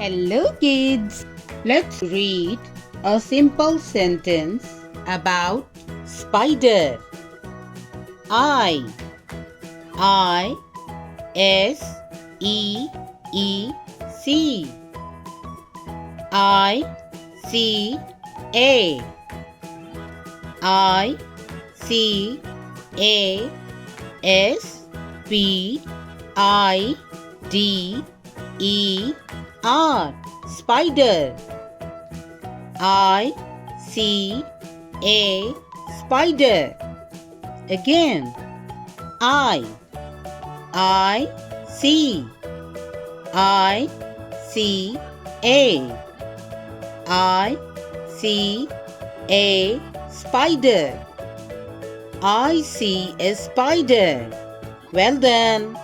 Hello kids! Let's read a simple sentence about spider. I S E E C I C A I C A S P I D E R Spider. I C A Spider. Again. I C A I see a spider. I see a spider. Well done.